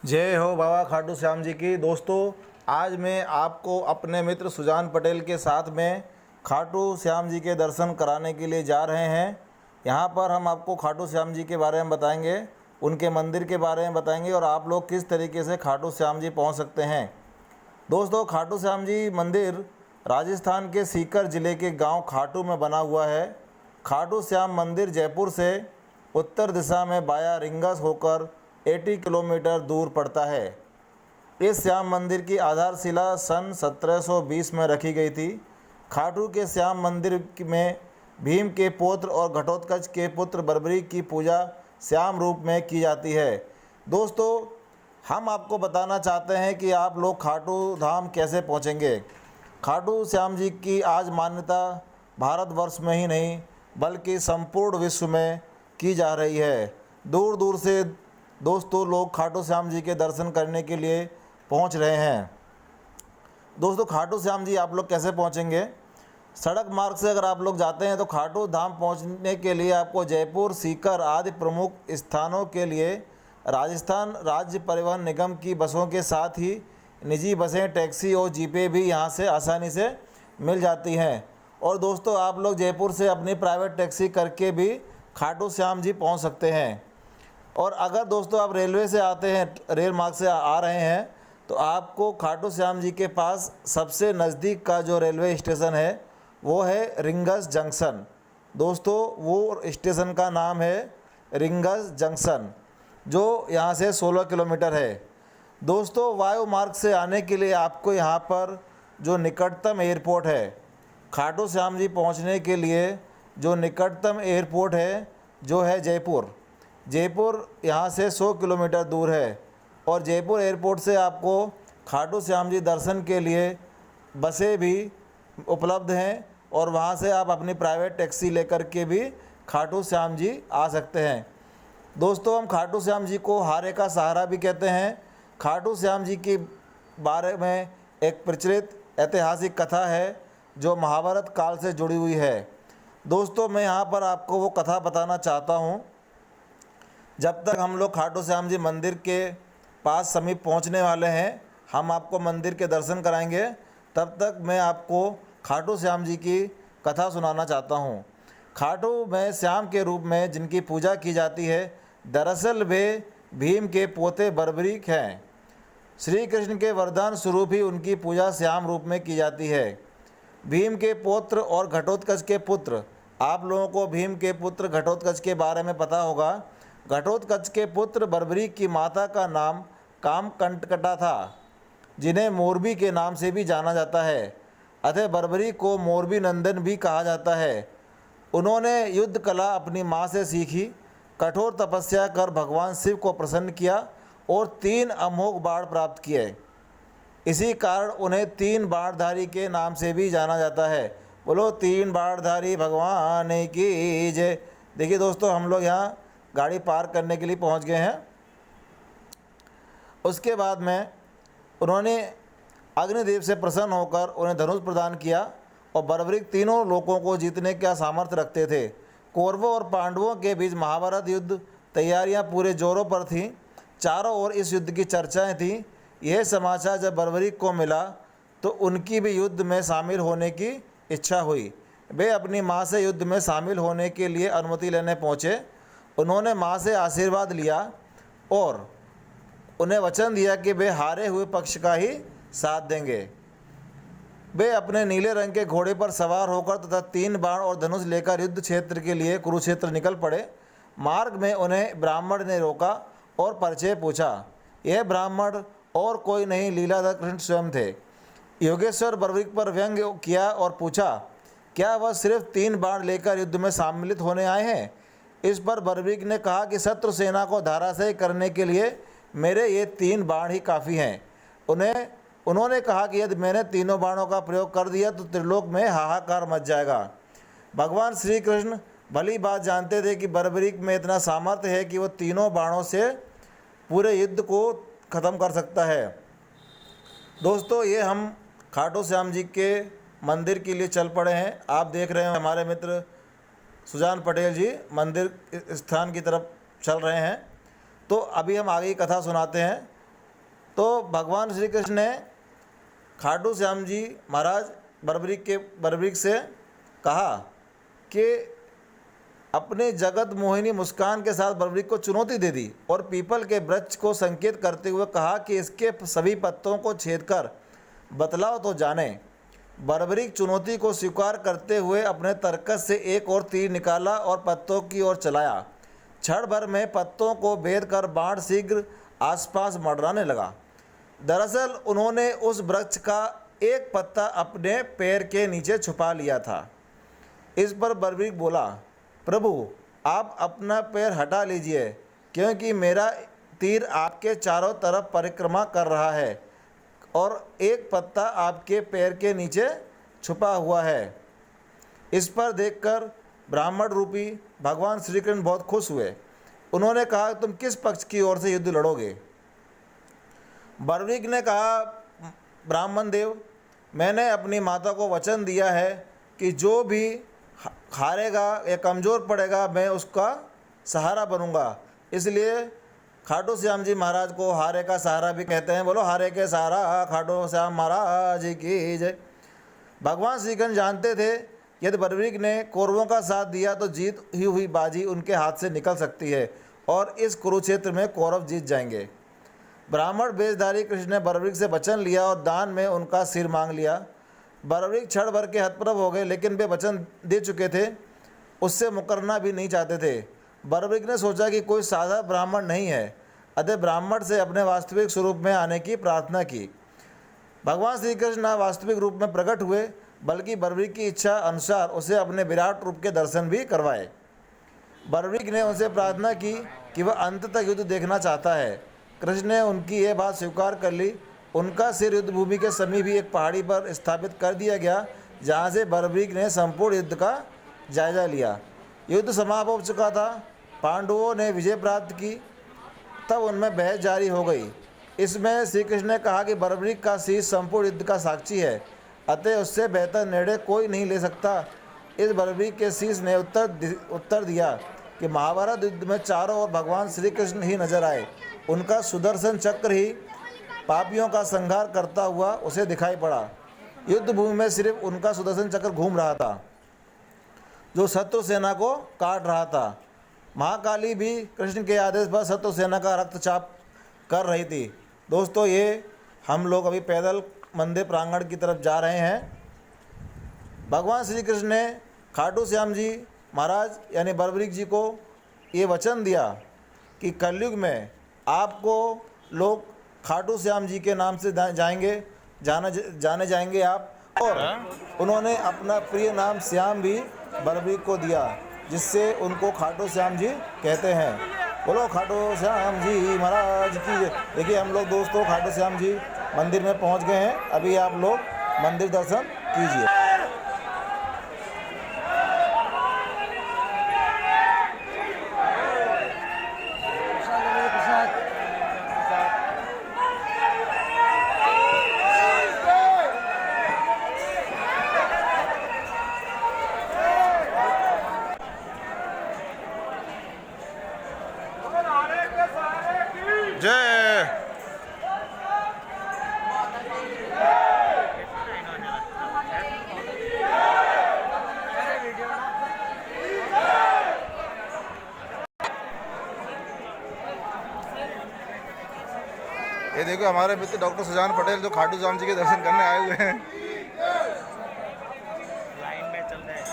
जय हो बाबा खाटू श्याम जी की। दोस्तों, आज मैं आपको अपने मित्र सुजान पटेल के साथ में खाटू श्याम जी के दर्शन कराने के लिए जा रहे हैं। यहाँ पर हम आपको खाटू श्याम जी के बारे में बताएंगे, उनके मंदिर के बारे में बताएंगे और आप लोग किस तरीके से खाटू श्याम जी पहुँच सकते हैं। दोस्तों, खाटू श्याम जी मंदिर राजस्थान के सीकर ज़िले के गांव खाटू में बना हुआ है। खाटू श्याम मंदिर जयपुर से उत्तर दिशा में बाया रिंगस होकर 80 किलोमीटर दूर पड़ता है। इस श्याम मंदिर की आधारशिला सन 1720 में रखी गई थी। खाटू के श्याम मंदिर में भीम के पौत्र और घटोत्कच के पुत्र बर्बरीक की पूजा श्याम रूप में की जाती है। दोस्तों, हम आपको बताना चाहते हैं कि आप लोग खाटू धाम कैसे पहुंचेंगे। खाटू श्याम जी की आज मान्यता भारतवर्ष में ही नहीं बल्कि संपूर्ण विश्व में की जा रही है। दूर दूर से दोस्तों लोग खाटू श्याम जी के दर्शन करने के लिए पहुंच रहे हैं। दोस्तों, खाटू श्याम जी आप लोग कैसे पहुंचेंगे? सड़क मार्ग से अगर आप लोग जाते हैं तो खाटू धाम पहुंचने के लिए आपको जयपुर, सीकर आदि प्रमुख स्थानों के लिए राजस्थान राज्य परिवहन निगम की बसों के साथ ही निजी बसें, टैक्सी और जीपें भी यहां से आसानी से मिल जाती हैं। और दोस्तों, आप लोग जयपुर से अपनी प्राइवेट टैक्सी करके भी खाटू श्याम जी पहुंच सकते हैं। और अगर दोस्तों आप रेलवे से आते हैं, रेल मार्ग से आ रहे हैं, तो आपको खाटू श्याम जी के पास सबसे नज़दीक का जो रेलवे स्टेशन है वो है रिंगस जंक्शन। दोस्तों, वो स्टेशन का नाम है रिंगस जंक्शन, जो यहाँ से 16 किलोमीटर है। दोस्तों, वायु मार्ग से आने के लिए आपको यहाँ पर जो निकटतम एयरपोर्ट है, खाटू श्याम जी पहुँचने के लिए जो निकटतम एयरपोर्ट है जो है जयपुर यहाँ से 100 किलोमीटर दूर है। और जयपुर एयरपोर्ट से आपको खाटू श्याम जी दर्शन के लिए बसें भी उपलब्ध हैं और वहाँ से आप अपनी प्राइवेट टैक्सी लेकर के भी खाटू श्याम जी आ सकते हैं। दोस्तों, हम खाटू श्याम जी को हारे का सहारा भी कहते हैं। खाटू श्याम जी के बारे में एक प्रचलित ऐतिहासिक कथा है जो महाभारत काल से जुड़ी हुई है। दोस्तों, मैं यहाँ पर आपको वो कथा बताना चाहता हूँ। जब तक हम लोग खाटू श्याम जी मंदिर के पास समीप पहुँचने वाले हैं, हम आपको मंदिर के दर्शन कराएंगे, तब तक मैं आपको खाटू श्याम जी की कथा सुनाना चाहता हूँ। खाटू में श्याम के रूप में जिनकी पूजा की जाती है, दरअसल वे भीम के पोते बर्बरीक हैं। श्री कृष्ण के वरदान स्वरूप ही उनकी पूजा श्याम रूप में की जाती है। भीम के पौत्र और घटोत्कच के पुत्र, आप लोगों को भीम के पुत्र घटोत्कच के बारे में पता होगा। घटोत्कच के पुत्र बर्बरीक की माता का नाम कामकंटकटा था, जिन्हें मोरबी के नाम से भी जाना जाता है। अतः बर्बरीक को मोरबी नंदन भी कहा जाता है। उन्होंने युद्ध कला अपनी माँ से सीखी, कठोर तपस्या कर भगवान शिव को प्रसन्न किया और 3 अमोघ बाण प्राप्त किए। इसी कारण उन्हें 3 बाणधारी के नाम से भी जाना जाता है। बोलो 3 बाणधारी भगवान की जय। देखिए दोस्तों, हम लोग यहाँ गाड़ी पार्क करने के लिए पहुँच गए हैं। उसके बाद में उन्होंने अग्निदेव से प्रसन्न होकर उन्हें धनुष प्रदान किया और बर्बरीक तीनों लोकों को जीतने का सामर्थ्य रखते थे। कौरवों और पांडवों के बीच महाभारत युद्ध तैयारियां पूरे जोरों पर थीं। चारों ओर इस युद्ध की चर्चाएं थीं। यह समाचार जब बर्बरीक को मिला तो उनकी भी युद्ध में शामिल होने की इच्छा हुई। वे अपनी माँ से युद्ध में शामिल होने के लिए अनुमति लेने पहुँचे। उन्होंने माँ से आशीर्वाद लिया और उन्हें वचन दिया कि वे हारे हुए पक्ष का ही साथ देंगे। वे अपने नीले रंग के घोड़े पर सवार होकर तथा 3 बाण और धनुष लेकर युद्ध क्षेत्र के लिए कुरुक्षेत्र निकल पड़े। मार्ग में उन्हें ब्राह्मण ने रोका और परिचय पूछा। यह ब्राह्मण और कोई नहीं, लीलाधर कृष्ण स्वयं थे। योगेश्वर बर्बरीक पर व्यंग किया और पूछा, क्या वह सिर्फ 3 बाण लेकर युद्ध में सम्मिलित होने आए हैं? इस पर बर्बरीक ने कहा कि शत्रु सेना को धराशायी करने के लिए मेरे ये 3 बाण ही काफ़ी हैं। उन्होंने कहा कि यदि मैंने तीनों बाणों का प्रयोग कर दिया तो त्रिलोक में हाहाकार मच जाएगा। भगवान श्री कृष्ण भली बात जानते थे कि बर्बरीक में इतना सामर्थ्य है कि वो तीनों बाणों से पूरे युद्ध को ख़त्म कर सकता है। दोस्तों, ये हम खाटू श्याम जी के मंदिर के लिए चल पड़े हैं। आप देख रहे हैं हमारे मित्र सुजान पटेल जी मंदिर स्थान की तरफ चल रहे हैं। तो अभी हम आगे की कथा सुनाते हैं। तो भगवान श्री कृष्ण ने खाटू श्याम जी महाराज बर्बरीक से कहा कि अपने जगत मोहिनी मुस्कान के साथ बर्बरीक को चुनौती दे दी और पीपल के वृक्ष को संकेत करते हुए कहा कि इसके सभी पत्तों को छेदकर बतलाओ तो जाने। बर्बरीक चुनौती को स्वीकार करते हुए अपने तरकस से एक और तीर निकाला और पत्तों की ओर चलाया। क्षण भर में पत्तों को भेद कर बाण शीघ्र आसपास मंडराने लगा। दरअसल उन्होंने उस वृक्ष का एक पत्ता अपने पैर के नीचे छुपा लिया था। इस पर बर्बरीक बोला, प्रभु आप अपना पैर हटा लीजिए, क्योंकि मेरा तीर आपके चारों तरफ परिक्रमा कर रहा है और एक पत्ता आपके पैर के नीचे छुपा हुआ है। इस पर देखकर ब्राह्मण रूपी भगवान श्री कृष्ण बहुत खुश हुए। उन्होंने कहा, तुम किस पक्ष की ओर से युद्ध लड़ोगे? बर्बरीक ने कहा, ब्राह्मण देव, मैंने अपनी माता को वचन दिया है कि जो भी हारेगा या कमज़ोर पड़ेगा मैं उसका सहारा बनूंगा। इसलिए खाटू श्याम जी महाराज को हारे का सहारा भी कहते हैं। बोलो हारे के सहारा खाटू श्याम महाराज की जय। भगवान श्री कृष्ण जानते थे यदि बर्बरीक ने कौरवों का साथ दिया तो जीत ही हुई बाजी उनके हाथ से निकल सकती है और इस कुरुक्षेत्र में कौरव जीत जाएंगे। ब्राह्मण वेशधारी कृष्ण ने बर्बरीक से वचन लिया और दान में उनका सिर मांग लिया। बर्बरीक क्षण भर के हतप्रभ हो गए, लेकिन वे वचन दे चुके थे, उससे मुकरना भी नहीं चाहते थे। बर्बरीक ने सोचा कि कोई सादा ब्राह्मण नहीं है, अतः ब्राह्मण से अपने वास्तविक स्वरूप में आने की प्रार्थना की। भगवान श्री कृष्ण न वास्तविक रूप में प्रकट हुए, बल्कि बर्बरीक की इच्छा अनुसार उसे अपने विराट रूप के दर्शन भी करवाए। बर्बरीक ने उनसे प्रार्थना की कि वह अंत तक युद्ध देखना चाहता है। कृष्ण ने उनकी यह बात स्वीकार कर ली। उनका सिर युद्ध भूमि के समीप ही एक पहाड़ी पर स्थापित कर दिया गया, जहाँ से बर्बरीक ने संपूर्ण युद्ध का जायजा लिया। युद्ध समाप्त हो चुका था। पांडवों ने विजय प्राप्त की। तब उनमें बहस जारी हो गई। इसमें श्री कृष्ण ने कहा कि बर्बरीक का शीश संपूर्ण युद्ध का साक्षी है, अतः उससे बेहतर निर्णय कोई नहीं ले सकता। इस बर्बरीक के शीश ने उत्तर दिया कि महाभारत युद्ध में चारों ओर भगवान श्री कृष्ण ही नजर आए। उनका सुदर्शन चक्र ही पापियों का संहार करता हुआ उसे दिखाई पड़ा। युद्ध भूमि में सिर्फ उनका सुदर्शन चक्र घूम रहा था, जो शत्रु सेना को काट रहा था। महाकाली भी कृष्ण के आदेश पर शत्रु सेना का रक्तचाप कर रही थी। दोस्तों, ये हम लोग अभी पैदल मंदिर प्रांगण की तरफ जा रहे हैं। भगवान श्री कृष्ण ने खाटू श्याम जी महाराज यानी बर्बरीक जी को ये वचन दिया कि कलयुग में आपको लोग खाटू श्याम जी के नाम से जाने जाएंगे आप। और उन्होंने अपना प्रिय नाम श्याम भी बर्बरीक को दिया, जिससे उनको खाटू श्याम जी कहते हैं। बोलो खाटू श्याम जी महाराज की। देखिए हम लोग दोस्तों खाटू श्याम जी मंदिर में पहुंच गए हैं। अभी आप लोग मंदिर दर्शन कीजिए। जय। ये देखो हमारे मित्र डॉक्टर सुजान पटेल जो खाटू श्याम जी के दर्शन करने आए हुए हैं। लाइन में चल रहे हैं।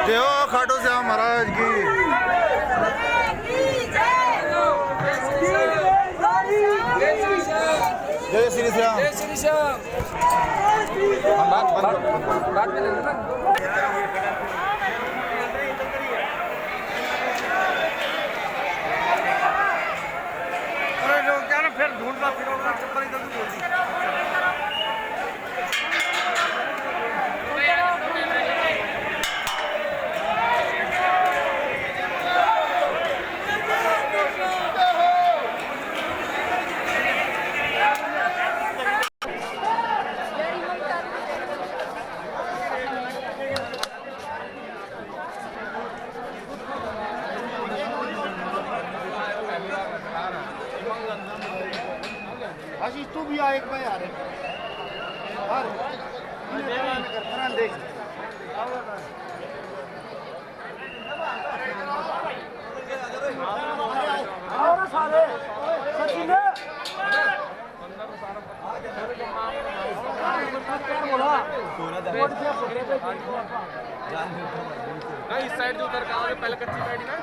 जय हो खाटू श्याम महाराज की। जय श्री श्याम। जय श्री श्याम। हम बात में लेना ना। अरे जो क्या ना फिर ढूंढना फिरोगा चक्कर ही जल्दी होती है। आशीष तू भी आ एक बार यार हर कर देख आओ ना सारे सचिन इस साइड जो उतर का पहले कच्ची साइड ही ना